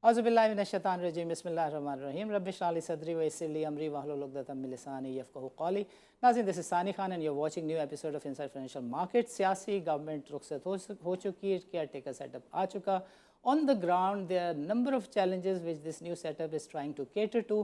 औज़ुबिल्लाहिमिनश्शैतानिर्रजीम बिस्मिल्लाहिर्रहमानिर्रहीम रब्बिश इश्रह ली सदरी व यस्सिर ली अमरी वहलुल उक़दतम मिन लिसानी यफ़क़हू क़ौली। नाज़रीन, this is Sani Khan and you are watching new episode of inside financial market. सियासी गवर्नमेंट रुखसत हो चुकी है, केयर टेकर सेटअप आ चुका। On the ground there are number of challenges which this new setup is trying to cater to.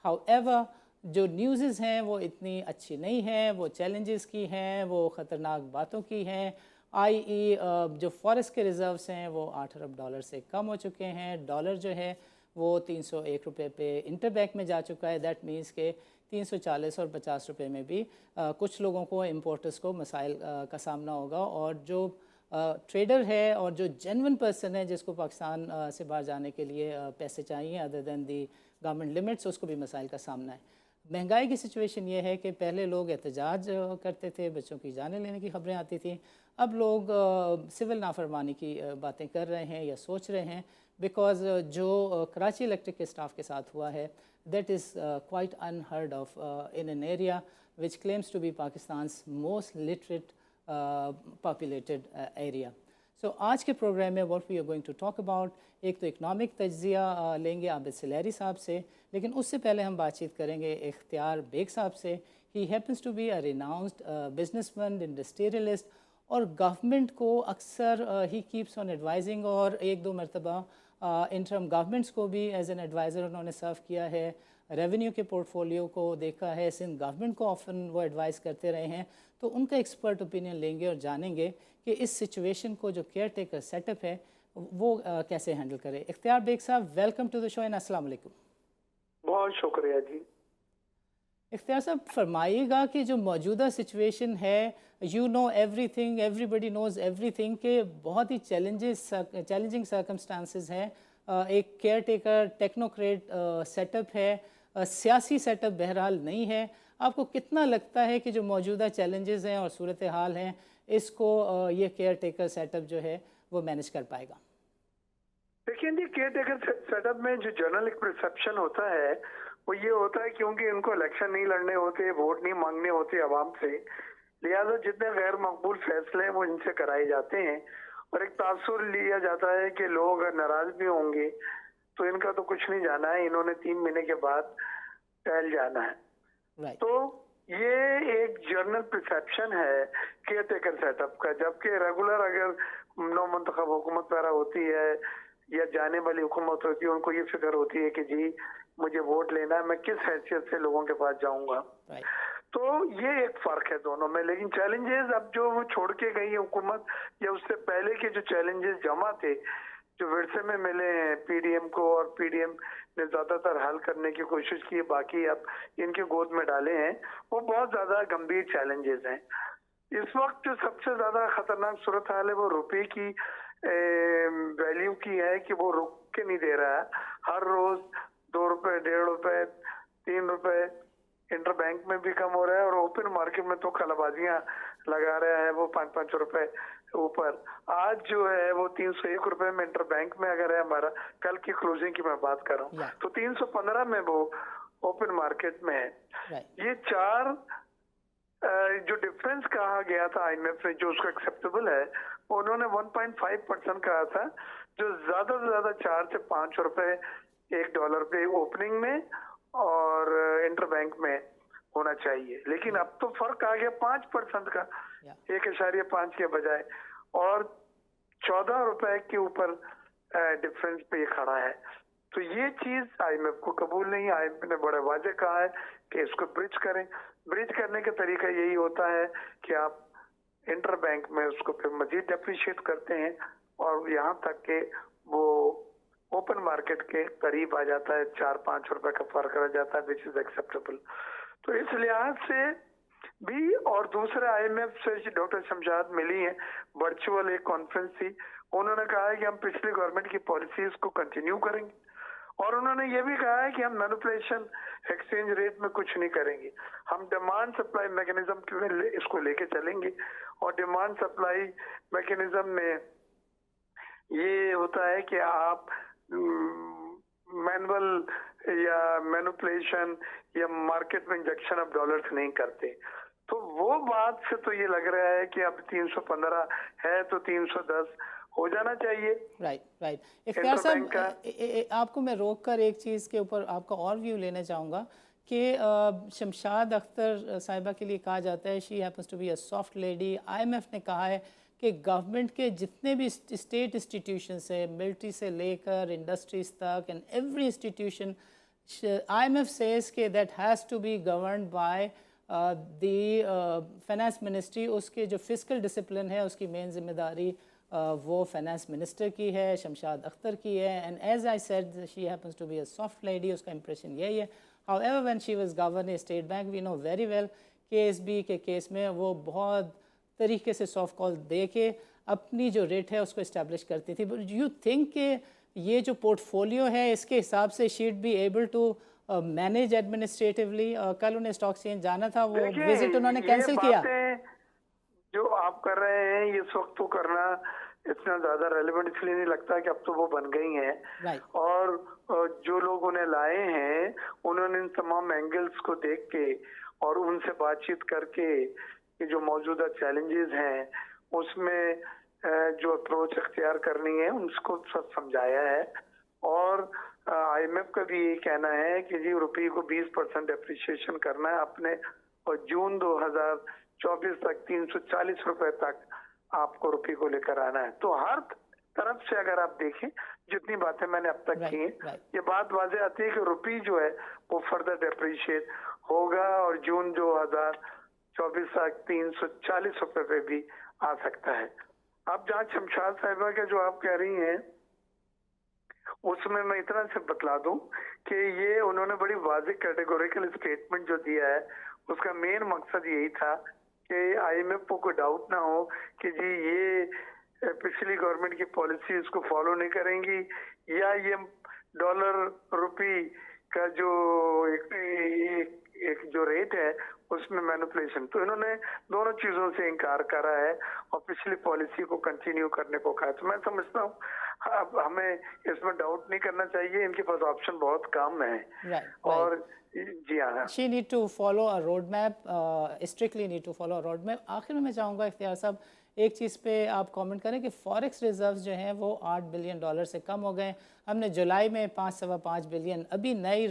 However, जो news हैं वो इतनी अच्छी नहीं हैं, वो चैलेंजेस की हैं, वो ख़तरनाक बातों की हैं। जो फॉरेस्ट के रिज़र्व्स हैं वो $8 अरब से कम हो चुके हैं। डॉलर जो है वो 301 रुपये पे इंटरबैंक में जा चुका है। दैट मीन्स के 340 और 50 रुपये में भी कुछ लोगों को, इम्पोर्टर्स को मसाइल का सामना होगा। और जो ट्रेडर है और जो जेन्युइन पर्सन है जिसको पाकिस्तान से बाहर जाने के लिए पैसे चाहिए other than the government limits, उसको भी मसाइल का सामना है। महंगाई की सिचुएशन ये है कि पहले लोग एहतजाज करते थे, बच्चों की जानें लेने की खबरें आती थी। अब लोग सिविल नाफरमानी की बातें कर रहे हैं या सोच रहे हैं, बिकॉज जो कराची इलेक्ट्रिक के स्टाफ के साथ हुआ है, that is quite unheard of in an area which claims to be Pakistan's most literate populated area. So आज के प्रोग्राम में what we are going to talk about, एक तो इकनॉमिक तज्ज़िया लेंगे आबिद सिलेहरी साहब से, लेकिन उससे पहले हम बातचीत करेंगे इख्तियार बेग साहब से। He happens to be a renowned businessman, industrialist, और गवर्नमेंट को अक्सर ही कीप्स ऑन एडवाइजिंग, और एक दो मरतबा इंटरम गवर्नमेंट्स को भी एज एन एडवाइज़र उन्होंने सर्व किया है। रेवेन्यू के पोर्टफोलियो को देखा है, सिंध गवर्नमेंट को ऑफन वो एडवाइस करते रहे हैं। तो उनका एक्सपर्ट ओपिनियन लेंगे और जानेंगे कि इस सिचुएशन को जो केयर टेकर सेटअप है वो कैसे हैंडल करे। Ikhtiar Baig sahab, welcome to the show and अस्सलाम वालेकुम। बहुत शुक्रिया जी। इख्तियार साहब, फरमाइएगा कि जो मौजूदा सिचुएशन है, you know everything, everybody knows everything, के बहुत ही चैलेंजिंग सर्कमस्टांसेस हैं। एक केयर टेकर टेक्नोक्रेट सेटअप है, सियासी सेटअप बहरहाल नहीं है। आपको कितना लगता है कि जो मौजूदा चैलेंजेस हैं और सूरत हाल हैं, इसको ये केयर टेकर सेटअप जो है वो मैनेज कर पाएगा? देखिए जी, केयर टेकर सेटअप में जो जनरल एक परसेप्शन होता है वो ये होता है क्योंकि इनको इलेक्शन नहीं लड़ने होते, वोट नहीं मांगने होते आवाम से, लिहाजा जितने गैर मकबूल फैसले हैं वो इनसे कराए जाते हैं, और एक तासुर लिया जाता है कि लोग नाराज भी होंगे तो इनका तो कुछ नहीं जाना है, इन्होंने 3 महीने के बाद टहल जाना है। तो ये एक जर्नल परसेप्शन है केयर टेकर सेटअप का, जबकि रेगुलर अगर नौ मुंतखब हुकूमत पैरा होती है या जाने वाली हुकूमत होती है, उनको ये फिक्र होती है कि जी मुझे वोट लेना है, मैं किस हैसियत से लोगों के पास जाऊंगा। तो ये एक फर्क है दोनों में। लेकिन चैलेंजेस अब जो वो छोड़ के गई है हुकूमत, या उससे पहले के जो चैलेंजेस जमा थे जो विरसे में मिले हैं पीडीएम को, और पीडीएम ने ज्यादातर हल करने की कोशिश की, बाकी अब इनके गोद में डाले हैं, वो बहुत ज्यादा गंभीर चैलेंजेस हैं। इस वक्त जो सबसे ज्यादा खतरनाक सूरत हाल है वो रुपए की वैल्यू की है कि वो रुक के नहीं दे रहा है। हर रोज 2 रुपए, 1.5 रुपए, 3 रुपए इंटर बैंक में भी कम हो रहा है, और ओपन मार्केट में तो खलाबाजियां लगा रहा है वो 5-5 रुपए ऊपर। आज जो है वो 301 रुपए में इंटर बैंक में अगर है, हमारा कल की क्लोजिंग की मैं बात कर रहा हूँ, तो 315 में वो ओपन मार्केट में है। ये 4 जो डिफरेंस कहा गया था आईएमएफ ने, जो उसको एक्सेप्टेबल है, उन्होंने 1.5% कहा था, जो ज्यादा से ज्यादा 4 से 5 रुपए $1 पे ओपनिंग में और इंटर बैंक में होना चाहिए। लेकिन अब तो फर्क आ गया 5% का, 1.5 के बजाय, और 14 रुपए के ऊपर डिफरेंस पे खड़ा है। तो ये चीज आईएमएफ को कबूल नहीं। आईएमएफ ने बड़े वाजे कहा है कि इसको ब्रिज करें। ब्रिज करने का तरीका यही होता है कि आप इंटर बैंक में उसको फिर मजीद डेप्रिशिएट करते हैं, और यहाँ तक कि वो ओपन मार्केट के करीब आ जाता है, 4-5 रुपए का फर्क रह जाता है, विच इज एक्सेप्टेबल। तो इस लिहाज से भी, और दूसरा आईएमएफ से डॉक्टर शमशाद मिली है, वर्चुअल एक कॉन्फ्रेंस थी, उन्होंने कहा है कि हम पिछली गवर्नमेंट की पॉलिसीज को कंटिन्यू करेंगे, और उन्होंने ये भी कहा है कि हम मैनिपुलेशन एक्सचेंज रेट में कुछ नहीं करेंगे, हम डिमांड सप्लाई मैकेनिज्म इसको लेके चलेंगे। और डिमांड सप्लाई मैकेनिज्म में ये होता है कि आप मैनुअल या मैनिपुलेशन या मार्केट में इंजेक्शन ऑफ डॉलर्स नहीं करते। तो वो बात से तो ये लग रहा है कि अब 315 है तो 310 हो जाना चाहिए। Right right. इफ्तियार साहब, इंटरबैंक का आपको मैं रोक कर एक चीज़ के ऊपर आपका और व्यू लेना चाहूँगा कि शमशाद अख्तर साहिबा के लिए कहा जाता है she happens to be a soft lady. IMF ने कहा है कि गवर्नमेंट के जितने भी स्टेट इंस्टीट्यूशंस है, मिलिट्री से लेकर इंडस्ट्रीज तक, and every institution, IMF says कि that has to be governed by the finance ministry. उसके जो फिजिकल डिसिप्लिन है उसकी मेन जिम्मेदारी वो फाइनेंस मिनिस्टर की है, शमशाद अख्तर की है। And as I said she happens to be a soft lady, उसका इंप्रेशन यही है। However when she was governor state bank, we know very well KSB के केस में वो बहुत तरीके से सॉफ्ट कॉल दे के अपनी जो रेट है उसको इस्टेब्लिश करती थी। बट यू थिंक कि ये जो पोर्टफोलियो है इसके हिसाब से she would be able to manage administratively? कल उन्हें स्टॉक एक्सचेंज जाना था, वो विजिट उन्होंने कैंसिल किया। जो आप कर रहे हैं ये इस वक्त तो करना इतना ज्यादा रेलेवेंट इसलिए नहीं लगता कि अब तो वो बन गई हैं। Right. और जो लोग उन्हें लाए हैं उन्होंने इन तमाम एंगल्स को देख के और उनसे बातचीत करके ये जो मौजूदा चैलेंजेस हैं उसमें जो अप्रोच अख्तियार करनी है उसको सब समझाया है। और IMF का भी ये कहना है कि जी रुपये को 20% एप्रिसिएशन करना है अपने, और जून 2024 तक 340 रुपए तक आपको रुपये को लेकर आना है। तो हर तरफ से अगर आप देखें जितनी बातें मैंने अब तक की हैं, ये बात वाज़ेह आती है कि रुपये जो है वो फर्दर डेप्रिशिएट होगा और जून 2024 तक 340 रुपए पे भी आ सकता है। अब जहाँ शमशाद साहिबा के जो आप कह रही हैं उसमें मैं इतना से बतला दूं कि ये उन्होंने बड़ी वाज़ेह कैटेगोरिकल स्टेटमेंट जो दिया है उसका मेन मकसद यही था कि IMF को कोई डाउट ना हो कि जी ये पिछली गवर्नमेंट की पॉलिसी इसको फॉलो नहीं करेंगी या ये डॉलर रुपये का जो एक जो रेट है उसमें मैनिपुलेशन। तो इन्होंने दोनों चीजों से इनकार करा है और पिछली पॉलिसी को कंटिन्यू करने को कहा। तो मैं समझता हूँ अब हमें इसमें डाउट नहीं करना चाहिए, इनके पास ऑप्शन बहुत कम है। और जी हाँ, she need to follow a road map, strictly need to follow a road map. आखिर में मैं चाहूँगा इख्तियार साहब एक चीज़ पे आप कमेंट करें कि फॉरेक्स रिजर्व्स जो हैं वो $8 बिलियन से कम हो गए। हमने जुलाई में 5.25 बिलियन अभी नई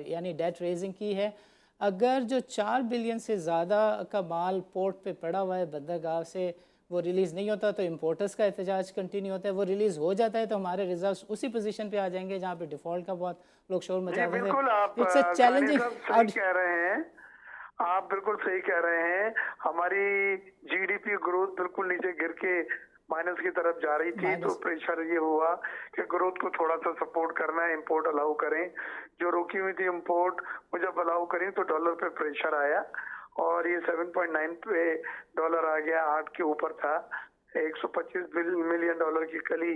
यानी डेट रेजिंग की है। अगर जो 4 बिलियन से ज़्यादा का माल पोर्ट पे पड़ा हुआ है बंदरगाह से वो रिलीज़ नहीं होता तो इंपोर्टर्स का एहतजाज कंटिन्यू होता है। वो रिलीज़ हो जाता है तो हमारे रिजर्व्स उसी पोजीशन पे आ जाएंगे जहाँ पे डिफ़ॉल्ट का बहुत लोग शोर मचा रहे हैं। It's a challenging. कह रहे हैं आप, बिल्कुल सही कह रहे हैं। हमारी GDP ग्रोथ बिल्कुल नीचे गिर के माइनस की तरफ जा रही थी, तो प्रेशर ये हुआ कि ग्रोथ को थोड़ा सा सपोर्ट करना है, इंपोर्ट अलाउ करें। जो रुकी हुई थी इंपोर्ट वो जब अलाउ करें तो डॉलर पे प्रेशर आया और ये 7.9 पे डॉलर आ गया, 8 के ऊपर था। 125 मिलियन डॉलर की कली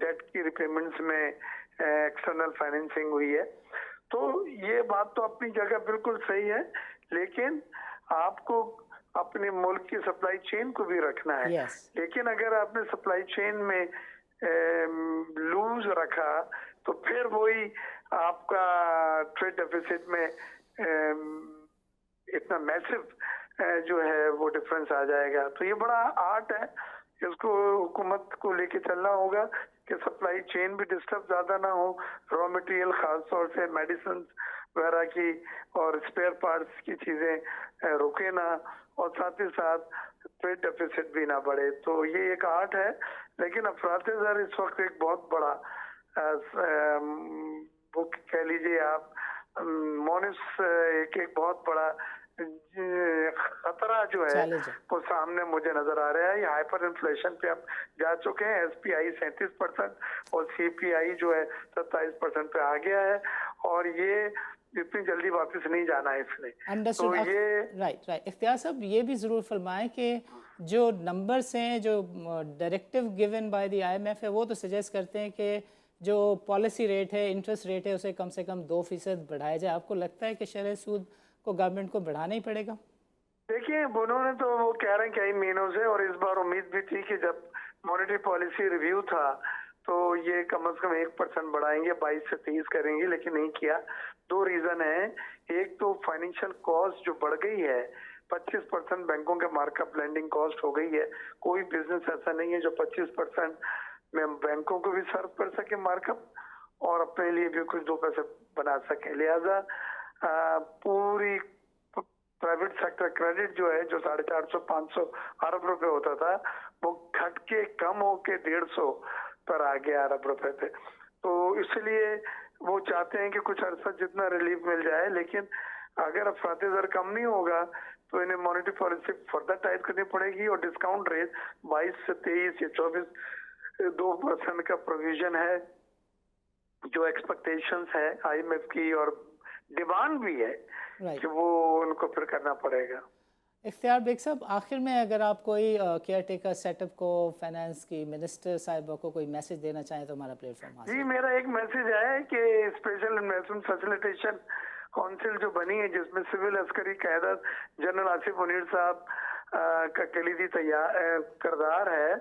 डेट की रिपेमेंट्स में एक्सटर्नल फाइनेंसिंग हुई है। तो ये बात तो अपनी जगह बिल्कुल सही है, लेकिन आपको अपने मुल्क की सप्लाई चेन को भी रखना है। लेकिन अगर आपने सप्लाई चेन में लूज रखा तो फिर वही आपका ट्रेड डेफिसिट में इतना मैसिव जो है वो डिफरेंस आ जाएगा। तो ये बड़ा आर्ट है, इसको हुकूमत को लेके चलना होगा कि सप्लाई चेन भी डिस्टर्ब ज्यादा ना हो, रॉ मटेरियल खास तौर से मेडिसिन वगैरह की और स्पेयर पार्ट्स की चीजें रुके ना, और साथ ही साथ ट्रेड डेफिसिट भी ना बढ़े। तो ये एक आर्ट है, लेकिन अफरात-ए-ज़र इस वक्त एक बहुत बड़ा वो कह लीजिए आप मोनिस एक बहुत बड़ा खतरा जो है वो सामने मुझे नजर आ रहा है। ये हाइपर इन्फ्लेशन पे अब जा चुके हैं। SPI 37% और CPI जो है 27% पे आ गया है और ये इतनी जल्दी वापस नहीं जाना है इसने। तो ये राइट। इख्तियार साहब ये भी जरूर फरमाएं कि जो नंबर्स हैं, जो directive given by the IMF है, वो तो सजेस्ट करते हैं कि जो पॉलिसी रेट है, इंटरेस्ट रेट है, उसे कम से कम 2% बढ़ाया जाए। आपको लगता है कि शरह सूद को गवर्नमेंट को बढ़ाना ही पड़ेगा? देखिए, उन्होंने तो वो कह रहे हैं कई महीनों से, और इस बार उम्मीद भी थी कि जब मॉनेटरी पॉलिसी रिव्यू था तो ये कम से कम 1% बढ़ाएंगे, 22 से 23 करेंगे, लेकिन नहीं किया। 2 रीजन है। एक तो फाइनेंशियल कॉस्ट जो बढ़ गई है 25% बैंकों के मार्कअप लेंडिंग कॉस्ट हो गई है। कोई बिजनेस ऐसा नहीं है जो 25% में बैंकों को भी सर्व कर सके मार्कअप और अपने लिए भी कुछ 2 पैसे बना सके। लिहाजा पूरी प्राइवेट सेक्टर क्रेडिट जो है, जो 450-500 अरब रुपए होता था, वो घट के कम होके 150 पर आ गया अरब रुपए पे। तो इसलिए वो चाहते हैं कि कुछ अरसा जितना रिलीफ मिल जाए, लेकिन अगर अफराती दर कम नहीं होगा तो इन्हें मॉनेटरी पॉलिसी फर्दर टाइट करनी पड़ेगी और डिस्काउंट रेट 22 से 23 या 24-2% का प्रोविजन है, जो एक्सपेक्टेशंस है IMF की और डिमांड भी है राइट। कि वो उनको फिर करना पड़ेगा। इख्तियार बेग साहब, आखिर में अगर आप कोई केयर टेकर सेटअप को, फाइनेंस की मिनिस्टर साहिबा को कोई मैसेज देना चाहें तो हमारा प्लेटफॉर्म हासिल जी, है। मेरा एक मैसेज है कि स्पेशल इन्वेस्टमेंट फैसिलिटेशन काउंसिल जो बनी है, जिसमें सिविल अस्करी क़यादत जनरल आसिफ मुनीर साहब का कलीदी किरदार है,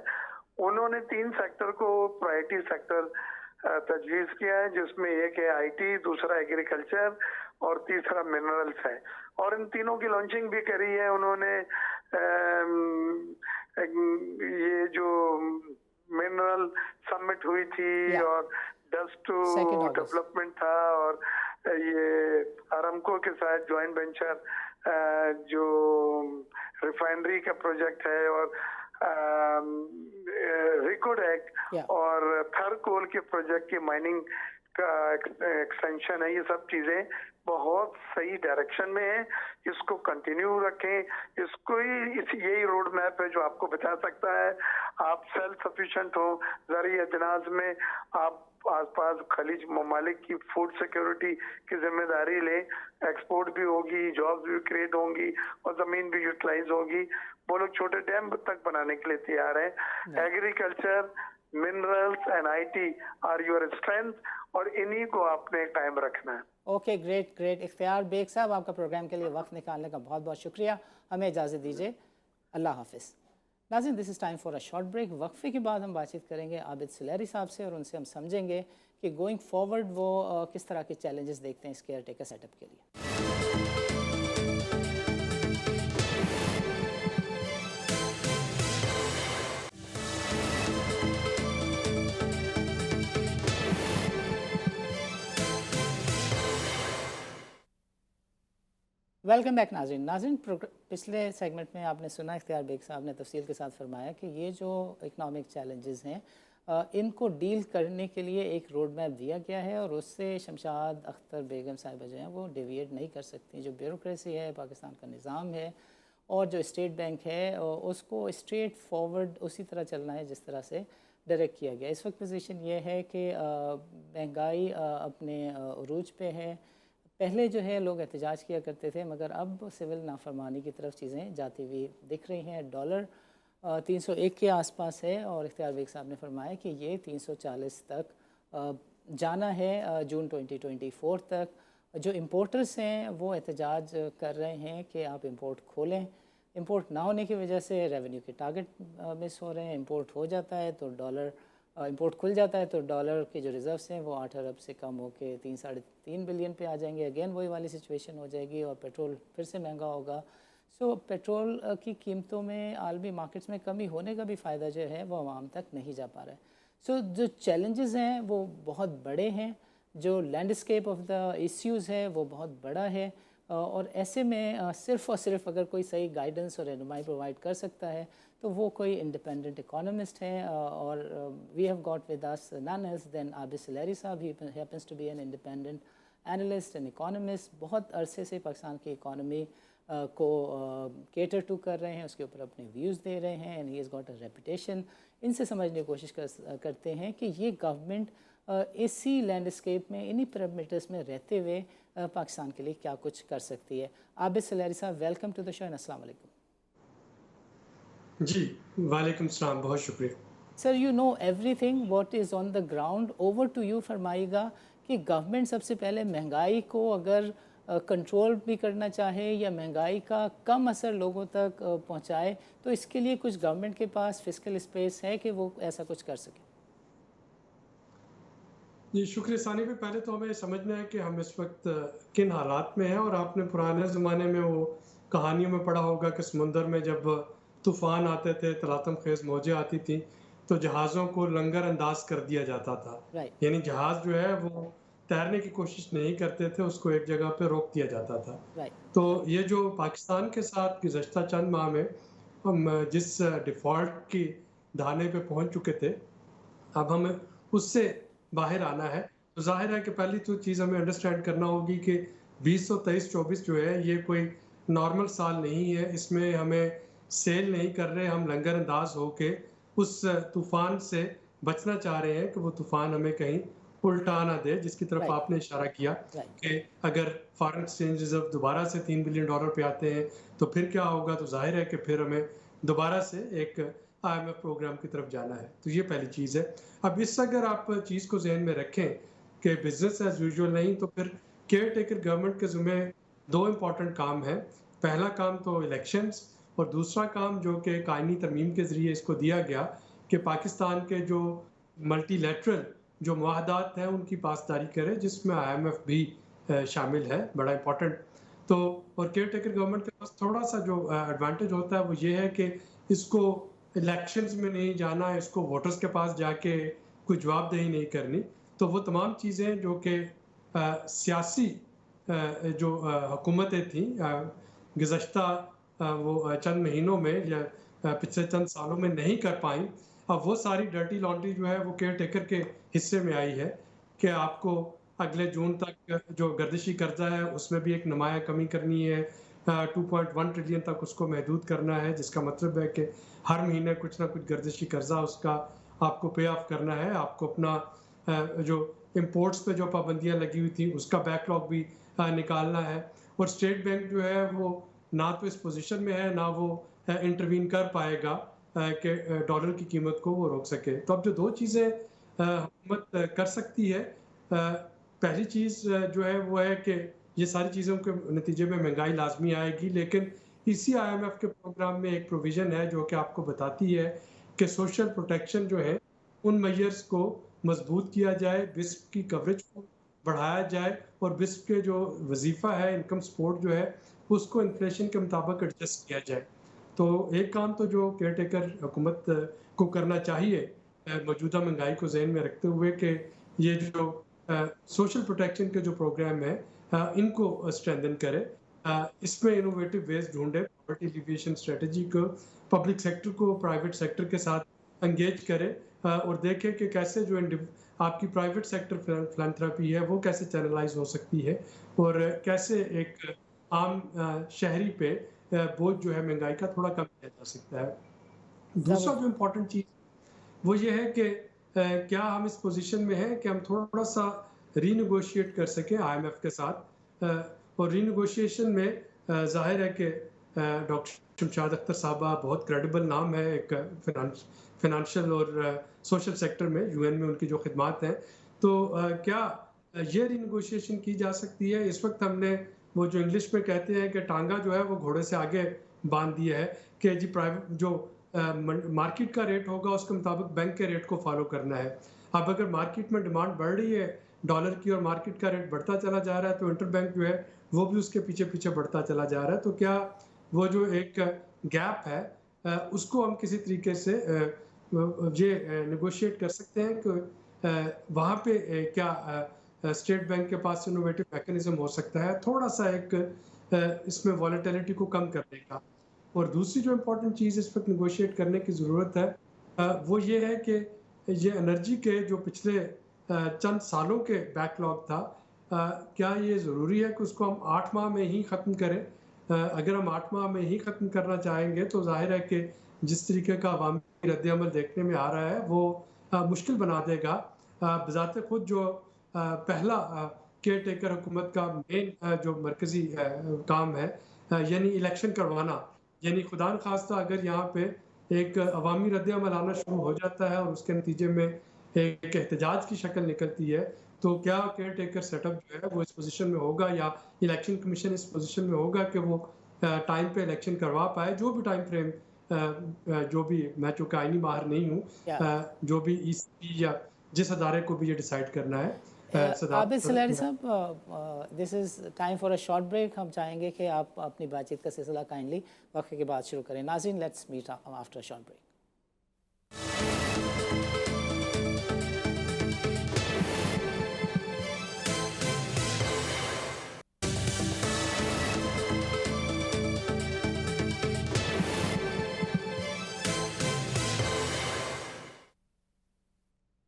उन्होंने 3 सेक्टर को प्रायोरिटी सेक्टर तजवीज़ किया है, जिसमें एक है IT, दूसरा एग्रीकल्चर और तीसरा मिनरल्स है। और इन तीनों की लॉन्चिंग भी करी है उन्होंने। ये जो मिनरल समिट हुई थी या और डस्ट टू 2 अगस्त। डेवलपमेंट था, और ये अरामको के साथ ज्वाइंट वेंचर जो रिफाइनरी का प्रोजेक्ट है, और रिकॉर्ड एक्ट या और थरकोल के प्रोजेक्ट की माइनिंग का एक्सटेंशन है। ये सब चीजें बहुत सही डायरेक्शन में है, इसको कंटिन्यू रखें। इसको ही यही रोड मैप है जो आपको बचा सकता है आप सेल्फ सफिशिएंट हो ज़रिए अजनास में। आप आसपास खलीज ममालिक की फूड सिक्योरिटी की जिम्मेदारी लें, एक्सपोर्ट भी होगी, जॉब्स भी क्रिएट होंगी और ज़मीन भी यूटिलाइज होगी। वो लोग छोटे डैम तक बनाने के लिए तैयार हैं। Agriculture, minerals and IT are your strength, और इन्हीं को आपने कायम रखना है। Okay, great great. Ikhtiar Baig sahab, आपका प्रोग्राम के लिए वक्त निकालने का बहुत बहुत शुक्रिया। हमें इजाज़त दीजिए, अल्लाह हाफिज़। नाज़रीन, this is time for a short break. वक्फे के बाद हम बातचीत करेंगे आबिद सुलैरी साहब से और उनसे हम समझेंगे कि गोइंग फॉरवर्ड वो किस तरह के चैलेंजेस देखते हैं इस केयर टेकर सेटअप के लिए। वेलकम बैक नाज़रीन। पिछले सेगमेंट में आपने सुना, इख्तियार बेग साहब ने तफसील के साथ फरमाया कि ये जो इकनॉमिक चैलेंजेस हैं, इनको डील करने के लिए एक रोड मैप दिया गया है और उससे शमशाद अख्तर बेगम साहिबा जो हैं वो डेविएट नहीं कर सकती। जो ब्यूरोक्रेसी है, पाकिस्तान का निज़ाम है और जो स्टेट बैंक है, उसको स्ट्रेट फॉरवर्ड उसी तरह चलना है जिस तरह से डायरेक्ट किया गया। इस वक्त पोजीशन ये है कि महंगाई अपने उरूज पे है। पहले जो है लोग एहतजाज किया करते थे, मगर अब सिविल नाफरमानी की तरफ चीज़ें जाती हुई दिख रही हैं। डॉलर 301 के आसपास है और इख्तियार बेग साहब ने फरमाया कि ये 340 तक जाना है जून 2024 तक। जो इम्पोर्टर्स हैं वो एहतजाज कर रहे हैं कि आप इंपोर्ट खोलें। इंपोर्ट ना होने की वजह से रेवेन्यू के टारगेट मिस हो रहे हैं। इंपोर्ट हो जाता है तो डॉलर, इंपोर्ट खुल जाता है तो डॉलर के जो रिज़र्व्स हैं वो 8 अरब से कम होकर 3-3.5 बिलियन पे आ जाएंगे। अगेन वही वाली सिचुएशन हो जाएगी और पेट्रोल फिर से महंगा होगा। सो पेट्रोल की कीमतों में आलमी मार्केट्स में कमी होने का भी फ़ायदा जो है वो आवाम तक नहीं जा पा रहा है। सो जो चैलेंजेस हैं वो बहुत बड़े हैं, जो लैंडस्केप ऑफ द इश्यूज़ है वो बहुत बड़ा है और ऐसे में सिर्फ़ और सिर्फ अगर कोई सही गाइडेंस और रहनुमाई प्रोवाइड कर सकता है तो वो कोई इंडिपेंडेंट इकोनॉमिस्ट हैं। और we have got with us none else than Abid Suleri साहब। He happens to be an independent analyst and economist. बहुत अरसे से पाकिस्तान की इकोनॉमी को केटर टू कर रहे हैं, उसके ऊपर अपने व्यूज़ दे रहे हैं and he is got a reputation. इनसे समझने की कोशिश करते हैं कि ये गवर्नमेंट इसी लैंडस्केप में, इन्हीं पैरामीटर्स में रहते हुए पाकिस्तान के लिए क्या कुछ कर सकती है। आबिद सुलैरी साहब, welcome to the show and अस्सलाम वालेकुम। जी, वालेकुम सलाम, बहुत शुक्रिया। Sir, you know everything what is on the ground. Over to you. फरमाइएगा कि गवर्नमेंट सबसे पहले महंगाई को अगर कंट्रोल भी करना चाहे या महंगाई का कम असर लोगों तक पहुंचाए तो इसके लिए कुछ गवर्नमेंट के पास फिस्कल स्पेस है कि वो ऐसा कुछ कर सके। जी, शुक्रिया सानी भाई। पहले तो हमें समझना है कि हम इस वक्त किन हालात में हैं और आपने पुराने ज़माने में वो कहानियों में पढ़ा होगा कि समुंदर में जब तूफान आते थे, तलातम खेज मौजें आती थी, तो जहाज़ों को लंगर अंदाज कर दिया जाता था। राइट। यानी जहाज़ जो है वो तैरने की कोशिश नहीं करते थे, उसको एक जगह पे रोक दिया जाता था। राइट। तो ये जो पाकिस्तान के साथ गुज़श्ता चंद माह में हम जिस डिफ़ॉल्ट की धाने पे पहुँच चुके थे, अब हमें उससे बाहर आना है। तो ज़ाहिर है कि पहली तो चीज़ हमें अंडरस्टैंड करना होगी कि 2023-24 जो है ये कोई नॉर्मल साल नहीं है। इसमें हमें सेल नहीं कर रहे, हम लंगर अंदाज होके उस तूफ़ान से बचना चाह रहे हैं कि वो तूफ़ान हमें कहीं उल्टा ना दे, जिसकी तरफ राइट। आपने इशारा किया राइट। कि अगर फॉरेन एक्सचेंज रिज़र्व दोबारा से $3 बिलियन पे आते हैं, तो फिर क्या होगा? तो ज़ाहिर है कि फिर हमें दोबारा से एक आईएमएफ प्रोग्राम की तरफ जाना है। तो ये पहली चीज़ है। अब इस अगर आप चीज़ को ज़हन में रखें कि बिज़नेस एज़ यूजुअल नहीं, तो फिर केयर टेकर गवर्नमेंट के ज़िम्मे 2 इम्पोर्टेंट काम हैं। पहला काम तो इलेक्शंस और दूसरा काम जो कि कायनी तरमीम के ज़रिए इसको दिया गया कि पाकिस्तान के जो मल्टीलैटरल जो मुआहदात हैं उनकी पासदारी करे, जिसमें आईएमएफ भी शामिल है, बड़ा इम्पोर्टेंट। तो और केयर टेकर गवर्नमेंट के पास थोड़ा-सा जो एडवांटेज होता है वो ये है कि इसको इलेक्शंस में नहीं जाना, इसको वोटर्स के पास जाके कोई जवाबदेही नहीं करनी। तो वो तमाम चीज़ें जो कि सियासी जो हुकूमतें थीं गुज़श्ता वो चंद महीनों में या पिछले चंद सालों में नहीं कर पाईं, अब वो सारी डर्टी लॉन्ड्री जो है वो केयर टेकर के हिस्से में आई है कि आपको अगले जून तक जो गर्दिशी कर्जा है उसमें भी एक नुमाया कमी करनी है, 2.1 ट्रिलियन तक उसको महदूद करना है, जिसका मतलब है कि हर महीने कुछ ना कुछ गर्दिशी कर्जा उसका आपको पे ऑफ करना है। आपको अपना जो इम्पोर्ट्स पे जो पाबंदियां लगी हुई थी उसका बैकलॉग भी निकालना है। और स्टेट बैंक जो है वो ना तो इस पोजीशन में है, ना वो इंटरवीन कर पाएगा कि डॉलर की कीमत को वो रोक सके। तो अब जो 2 चीज़ें हुकूमत कर सकती है, पहली चीज़ जो है वो है कि ये सारी चीज़ों के नतीजे में महंगाई लाज़मी आएगी, लेकिन इसी आईएमएफ के प्रोग्राम में एक प्रोविज़न है जो कि आपको बताती है कि सोशल प्रोटेक्शन जो है, उन मेजर्स को मज़बूत किया जाए, विस्प की कवरेज को बढ़ाया जाए और विस्प के जो वज़ीफ़ा है, इनकम सपोर्ट जो है, उसको इन्फ्लेशन के मुताबिक एडजस्ट किया जाए। तो एक काम तो जो केयर टेकर हुकूमत को करना चाहिए मौजूदा महंगाई को ज़हन में रखते हुए कि ये जो सोशल प्रोटेक्शन के जो प्रोग्राम है इनको स्ट्रेंथन करे, इसमें इनोवेटिव वेज ढूंढे, पॉवर्टी एलिविएशन स्ट्रेटजी को पब्लिक सेक्टर को प्राइवेट सेक्टर के साथ एंगेज करे और देखे कि कैसे जो आपकी प्राइवेट सेक्टर फिलैंथ्रोपी है वो कैसे चैनलाइज हो सकती है और कैसे एक आम शहरी पे बोझ जो है महंगाई का थोड़ा कम किया जा सकता है। दूसरा जो इम्पोर्टेंट चीज़ वो ये है कि क्या हम इस पोजीशन में हैं कि हम थोड़ा-सा रीनेगोशिएट कर सकें आईएमएफ के साथ, और रीनेगोशिएशन में ज़ाहिर है कि डॉक्टर शमशाद अख्तर साहबा बहुत क्रेडिबल नाम है एक फाइनेंशियल और सोशल सेक्टर में, यूएन में उनकी जो खिदमात हैं। तो क्या ये रीनेगोशिएशन की जा सकती है? इस वक्त हमने वो जो इंग्लिश में कहते हैं कि टांगा जो है वो घोड़े से आगे बांध दिया है कि जी प्राइवेट जो मार्केट का रेट होगा उसके मुताबिक बैंक के रेट को फॉलो करना है। अब अगर मार्केट में डिमांड बढ़ रही है डॉलर की और मार्केट का रेट बढ़ता चला जा रहा है तो इंटर बैंक जो है वो भी उसके पीछे पीछे बढ़ता चला जा रहा है। तो क्या वो जो एक गैप है उसको हम किसी तरीके से ये नेगोशिएट कर सकते हैं कि वहाँ पे क्या स्टेट बैंक के पास इनोवेटिव मैकेनिज्म हो सकता है थोड़ा सा एक इसमें वॉलेटिलिटी को कम करने का। और दूसरी जो इम्पोर्टेंट चीज़ इस वक्त नेगोशिएट करने की ज़रूरत है वो ये है कि ये एनर्जी के जो पिछले चंद सालों के बैकलॉग था, क्या ये ज़रूरी है कि उसको हम 8 माह में ही ख़त्म करें? अगर हम 8 माह में ही ख़त्म करना चाहेंगे तो ज़ाहिर है कि जिस तरीके का अवामी रद्द-ए-अमल देखने में आ रहा है वो मुश्किल बना देगा। बज़ाते खुद जो पहला केयर टेकर हुकूमत का मेन जो मरकज़ी काम है यानी इलेक्शन करवाना, यानी खुदा न खास्ता अगर यहाँ पे एक अवामी रद्द-ए-अमल आना शुरू हो जाता है और उसके नतीजे में एक एहतजाज की शक्ल निकलती है, तो क्या केयर टेकर सेटअप जो है वो इस पोजीशन में होगा या इलेक्शन कमीशन इस पोजीशन में होगा कि वो टाइम पे इलेक्शन करवा पाए? जो भी टाइम फ्रेम जो भी, मैं चूँकि आईनी माहिर नहीं हूँ, जो भी ईसीबी या जिस अदारे को भी ये डिसाइड करना है, Abid Salari sahab, this is time for a short break. हम चाहेंगे कि आप अपनी बातचीत का सिलसिला काइंडली वक्फे के बाद शुरू करें। नाज़रीन, let's meet after short break.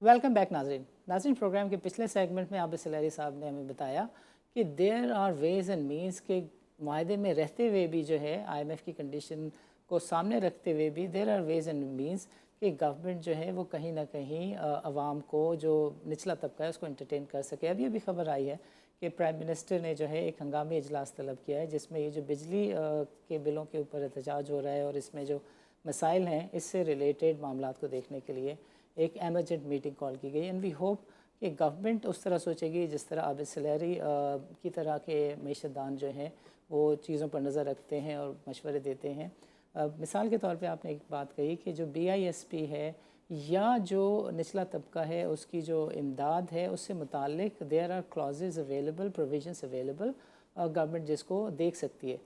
Welcome back नाज़रीन, प्रोग्राम के पिछले सेगमेंट में आबिद सलारी साहब ने हमें बताया कि there are ways and means के माहदे में रहते हुए भी जो है IMF की कंडीशन को सामने रखते हुए भी there are ways and means कि गवर्नमेंट जो है वो कहीं ना कहीं आवाम को जो निचला तबका है उसको एंटरटेन कर सके। अभी अभी खबर आई है कि प्राइम मिनिस्टर ने जो है एक हंगामी इजलास तलब किया है जिसमें ये जो बिजली के बिलों के ऊपर एहतजाज हो रहा है और इसमें जो मसाइल हैं इससे रिलेटेड मामलात को देखने के लिए एक एमरजेंट मीटिंग कॉल की गई। एंड वी होप कि गवर्नमेंट उस तरह सोचेगी जिस तरह आबिद सलारी की तरह के मैशदान जो हैं वो चीज़ों पर नज़र रखते हैं और मशवरे देते हैं। मिसाल के तौर पे आपने एक बात कही कि जो BISP है या जो निचला तबका है उसकी जो इमदाद है उससे मुतालिक there are clauses available, provisions available, government जिसको देख सकती है।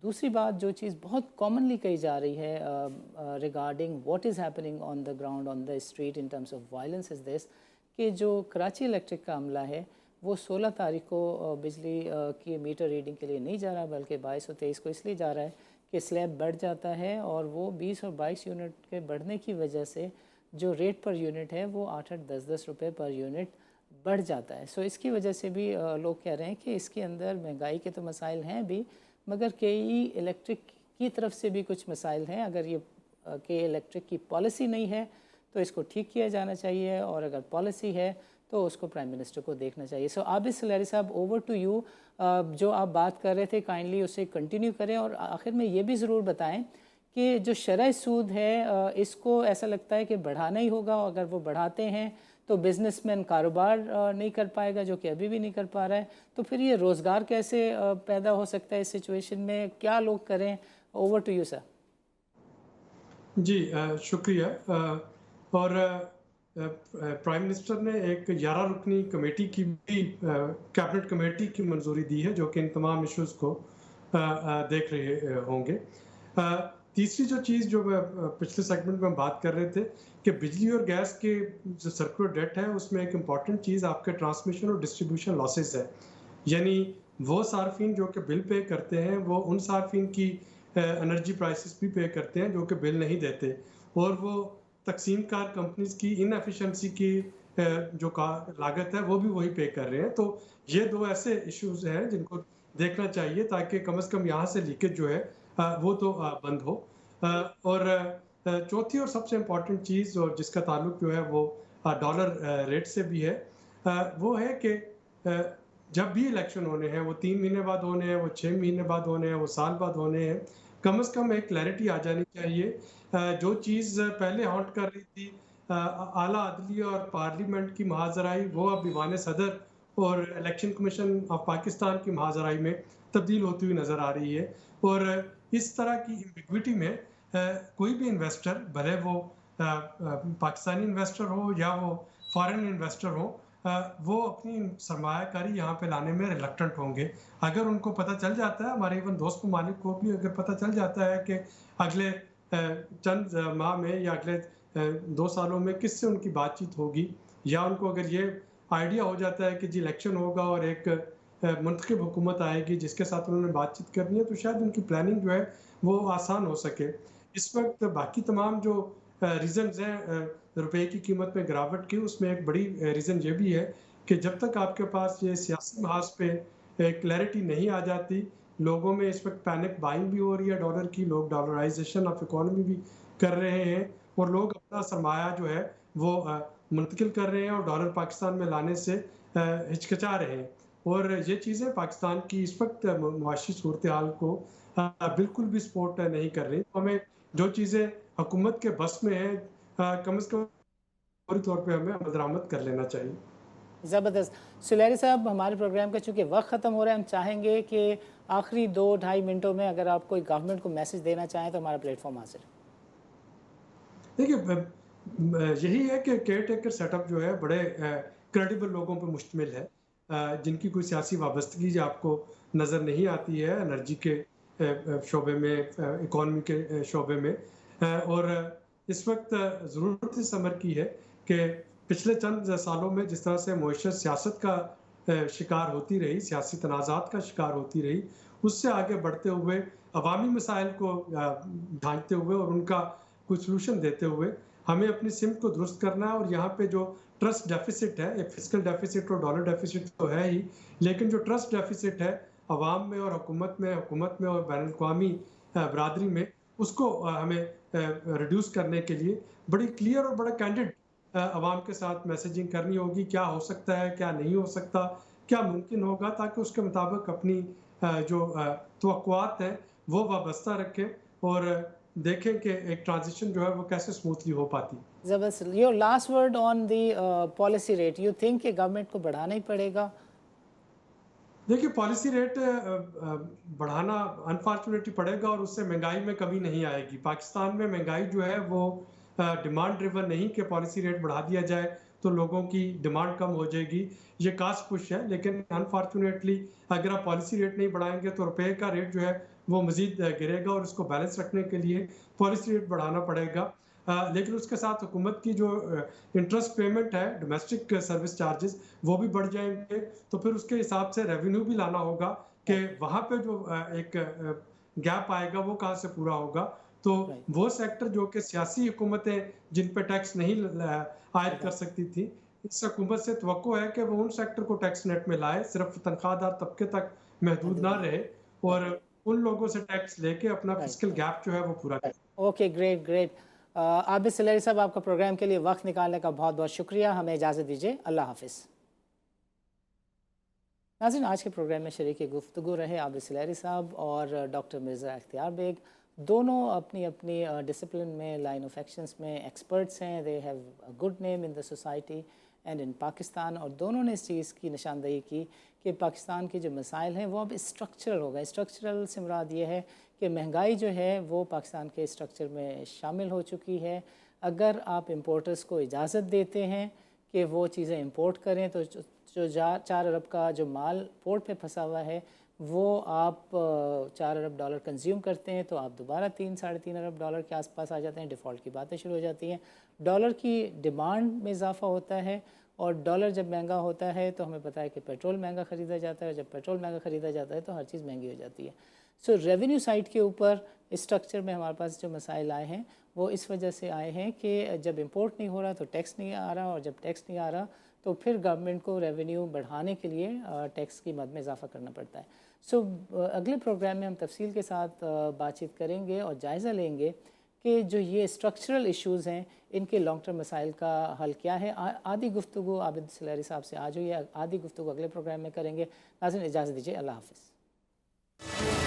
दूसरी बात जो चीज़ बहुत कॉमनली कही जा रही है regarding what is happening on the ground on the street in terms of violence is this कि जो कराची इलेक्ट्रिक का अमला है वो 16 तारीख को बिजली की मीटर रीडिंग के लिए नहीं जा रहा बल्कि 22 और 23 को इसलिए जा रहा है कि स्लैब बढ़ जाता है और वो 20 और 22 यूनिट के बढ़ने की वजह से जो रेट पर यूनिट है वो 8-8, 10-10 रुपये पर यूनिट बढ़ जाता है। सो इसकी वजह से भी लोग कह रहे हैं कि इसके अंदर महंगाई के तो मसाइल हैं भी, मगर कई इलेक्ट्रिक की तरफ से भी कुछ मसाइल हैं। अगर ये के इलेक्ट्रिक की पॉलिसी नहीं है तो इसको ठीक किया जाना चाहिए और अगर पॉलिसी है तो उसको प्राइम मिनिस्टर को देखना चाहिए। सो आबिद सलारी साहब, ओवर टू यू। जो आप बात कर रहे थे काइंडली उसे कंटिन्यू करें और आखिर में ये भी ज़रूर बताएं कि जो शरह सूद है इसको ऐसा लगता है कि बढ़ाना ही होगा और अगर वो बढ़ाते हैं तो बिजनेसमैन कारोबार नहीं कर पाएगा जो कि अभी भी नहीं कर पा रहा है, तो फिर ये रोज़गार कैसे पैदा हो सकता है इस सिचुएशन में, क्या लोग करें? Over to you sir. जी शुक्रिया। और प्राइम मिनिस्टर ने एक 11 रुकनी कमेटी की भी कैबिनेट कमेटी की मंजूरी दी है जो कि इन तमाम इश्यूज़ को देख रहे होंगे। तीसरी जो चीज़ जो पिछले सेगमेंट में बात कर रहे थे कि बिजली और गैस के जो सर्कुलर डेट है उसमें एक इम्पॉर्टेंट चीज़ आपके ट्रांसमिशन और डिस्ट्रीब्यूशन लॉसेस है। यानी वो सार्फिन जो कि बिल पे करते हैं वो उन सार्फिन की एनर्जी प्राइसेस भी पे करते हैं जो कि बिल नहीं देते और वो तकसीम कार कंपनीज की इनएफिशिएंसी की जो लागत है वो भी वही पे कर रहे हैं। तो ये दो ऐसे इश्यूज हैं जिनको देखना चाहिए ताकि कम से कम यहाँ से लीकेज जो है वो तो बंद हो। और चौथी और सबसे इम्पॉर्टेंट चीज़ और जिसका ताल्लुक जो है वो डॉलर रेट से भी है वो है कि जब भी इलेक्शन होने हैं वो 3 महीने बाद होने हैं, वो 6 महीने बाद होने हैं, वो साल बाद होने हैं, कम से कम एक क्लैरिटी आ जानी चाहिए। जो चीज़ पहले हॉन्ट कर रही थी आला अदलिया और पार्लियामेंट की महाजराई वो अब दीवान सदर और इलेक्शन कमीशन ऑफ पाकिस्तान की महाजराई में तब्दील होती हुई नज़र आ रही है। और इस तरह की एम्बिग्विटी में कोई भी इन्वेस्टर, भले वो पाकिस्तानी इन्वेस्टर हो या वो फॉरेन इन्वेस्टर हो, वो अपनी सरमायाकारी यहाँ पे लाने में रिलक्टेंट होंगे। अगर उनको पता चल जाता है, हमारे इवन दोस्त ममालिक को भी अगर पता चल जाता है कि अगले चंद माह में या अगले 2 सालों में किससे उनकी बातचीत होगी, या उनको अगर ये आइडिया हो जाता है कि जी इलेक्शन होगा और एक मुंतखब हुकूमत आएगी जिसके साथ उन्होंने बातचीत करनी है, तो शायद उनकी प्लानिंग जो है वो आसान हो सके। इस वक्त बाकी तमाम जो रीज़न्स हैं रुपए की कीमत में गिरावट की, उसमें एक बड़ी रीज़न ये भी है कि जब तक आपके पास ये सियासी महाज पे क्लैरिटी नहीं आ जाती, लोगों में इस वक्त पैनिक बाइंग भी हो रही है डॉलर की, लोग डॉलराइजेशन ऑफ इकोनॉमी भी कर रहे हैं और लोग अपना सरमाया जो है वो मुंतकिल कर रहे हैं और डॉलर पाकिस्तान में लाने से हिचकिचा रहे हैं। और ये चीज़ें पाकिस्तान की इस वक्त मुआशी सूरत हाल को बिल्कुल भी सपोर्ट नहीं कर रही। तो हमें जो चीज़ें हुकूमत के बस में है कम से कम फौरी तौर पे हमें अमल कर लेना चाहिए। ज़बरदस्त। सुलैरी साहब, हमारे प्रोग्राम का चूँकि वक्त ख़त्म हो रहा है, हम चाहेंगे कि आखिरी 2-2.5 मिनटों में अगर आप कोई गवर्नमेंट को मैसेज देना चाहें तो हमारा प्लेटफॉर्म हाजिर है। देखिए यही है कि केयर टेकर सेटअप जो है बड़े क्रेडिबल लोगों पर मुश्तमिल है, जिनकी कोई सियासी वाबस्तगी आपको नज़र नहीं आती है एनर्जी के शोबे में, इकॉनमी के शोबे में। और इस वक्त ज़रूरत इस अमर की है कि पिछले चंद सालों में जिस तरह से मईशत सियासत का शिकार होती रही, सियासी तनाज़ात का शिकार होती रही, उससे आगे बढ़ते हुए अवामी मसाइल को ढांकते हुए और उनका कोई सलूशन देते हुए हमें अपनी सिमत को दुरुस्त करना है। और यहाँ पे जो ट्रस्ट डेफिसिट है, एक फिस्कल डेफिसिट और डॉलर डेफिसिट तो है ही, लेकिन जो ट्रस्ट डेफिसिट है अवाम में और हुकूमत में और बैन अवी बरादरी में, उसको हमें रिड्यूस करने के लिए बड़ी क्लियर और बड़ा कैंडिड अवाम के साथ मैसेजिंग करनी होगी, क्या हो सकता है, क्या नहीं हो सकता, क्या मुमकिन होगा, ताकि उसके मुताबिक अपनी जो तवक्कुआत हैं वो वाबस्ता रखें और देखें कि एक ट्रांजिशन जो है वो कैसे स्मूथली हो पाती। ज़बरदस्त। Your last word on the policy rate, you think कि गवर्नमेंट को बढ़ाना ही पड़ेगा? देखिए, पॉलिसी रेट बढ़ाना अनफॉर्चुनेटली पड़ेगा और उससे महंगाई में कमी नहीं आएगी। पाकिस्तान में महंगाई जो है वो डिमांड ड्रिवन नहीं कि पॉलिसी रेट बढ़ा दिया जाए तो लोगों की डिमांड कम हो जाएगी, ये कास्ट पुश है। लेकिन अनफॉर्चुनेटली अगर आप पॉलिसी रेट नहीं बढ़ाएंगे तो रुपए का रेट जो है वो मजीद गिरेगा और इसको बैलेंस रखने के लिए पॉलिसी रेट बढ़ाना पड़ेगा। लेकिन उसके साथ हुकूमत की जो इंटरेस्ट पेमेंट है, डोमेस्टिक सर्विस चार्जेस, वो भी बढ़ जाएंगे। तो फिर उसके हिसाब से रेवेन्यू भी लाना होगा कि वहाँ पे जो एक गैप आएगा वो कहाँ से पूरा होगा। तो वो सेक्टर जो कि सियासी हुकूमतें जिन पे टैक्स नहीं आयद कर सकती थी, इस हुकूमत से तवक्को है कि वो उन सेक्टर को टैक्स नेट में लाए, सिर्फ तनख्वाहदार तबके तक महदूद ना रहे और उन लोगों से टैक्स लेके अपना फिस्कल गैप जो है वो पूरा करें। Okay, great great. Abid salary साहब, आपका प्रोग्राम के लिए वक्त निकालने का बहुत बहुत शुक्रिया। हमें इजाज़त दीजिए, अल्लाह हाफिज़। नाज़रीन, आज के प्रोग्राम में शरीक गुफ्तगू रहे आबिद सलेरी साहब और डॉक्टर मिर्ज़ा इख्तियार बेग। दोनों अपनी अपनी डिसिप्लिन में, लाइन ऑफ एक्शंस में एक्सपर्ट्स हैं। They have a good name in the society and in Pakistan. और दोनों ने इस चीज़ की निशानदेही की कि पाकिस्तान के जो मसाइल हैं वो अब स्ट्रक्चरल हो गए। स्ट्रक्चरल से मुराद ये है कि महंगाई जो है वो पाकिस्तान के स्ट्रक्चर में शामिल हो चुकी है। अगर आप इंपोर्टर्स को इजाज़त देते हैं कि वो चीज़ें इंपोर्ट करें तो जो 4 अरब का जो माल पोर्ट पे फंसा हुआ है वो आप 4 अरब डॉलर कंज्यूम करते हैं तो आप दोबारा 3-3.5 अरब डॉलर के आसपास आ जाते हैं। डिफ़ॉल्ट की बातें शुरू हो जाती हैं। डॉलर की डिमांड में इजाफा होता है और डॉलर जब महंगा होता है तो हमें पता है कि पेट्रोल महंगा ख़रीदा जाता है। जब पेट्रोल महंगा ख़रीदा जाता है तो हर चीज़ महंगी हो जाती है। सो रेवेन्यू साइड के ऊपर स्ट्रक्चर में हमारे पास जो मसाइल आए हैं वो इस वजह से आए हैं कि जब इंपोर्ट नहीं हो रहा तो टैक्स नहीं आ रहा, और जब टैक्स नहीं आ रहा तो फिर गवर्नमेंट को रेवेन्यू बढ़ाने के लिए टैक्स की मद में इजाफा करना पड़ता है। सो अगले प्रोग्राम में हम तफसील के साथ बातचीत करेंगे और जायज़ा लेंगे कि जो ये स्ट्रक्चरल इश्यूज़ हैं इनके लॉन्ग टर्म मसाइल का हल क्या है। आधी गुफ्तगू आबिद सलेरी साहब से आज हुई है, आधी गुफ्तगू अगले प्रोग्राम में करेंगे। नाज़रीन, इजाज़त दीजिए, अल्लाह हाफ़िज़।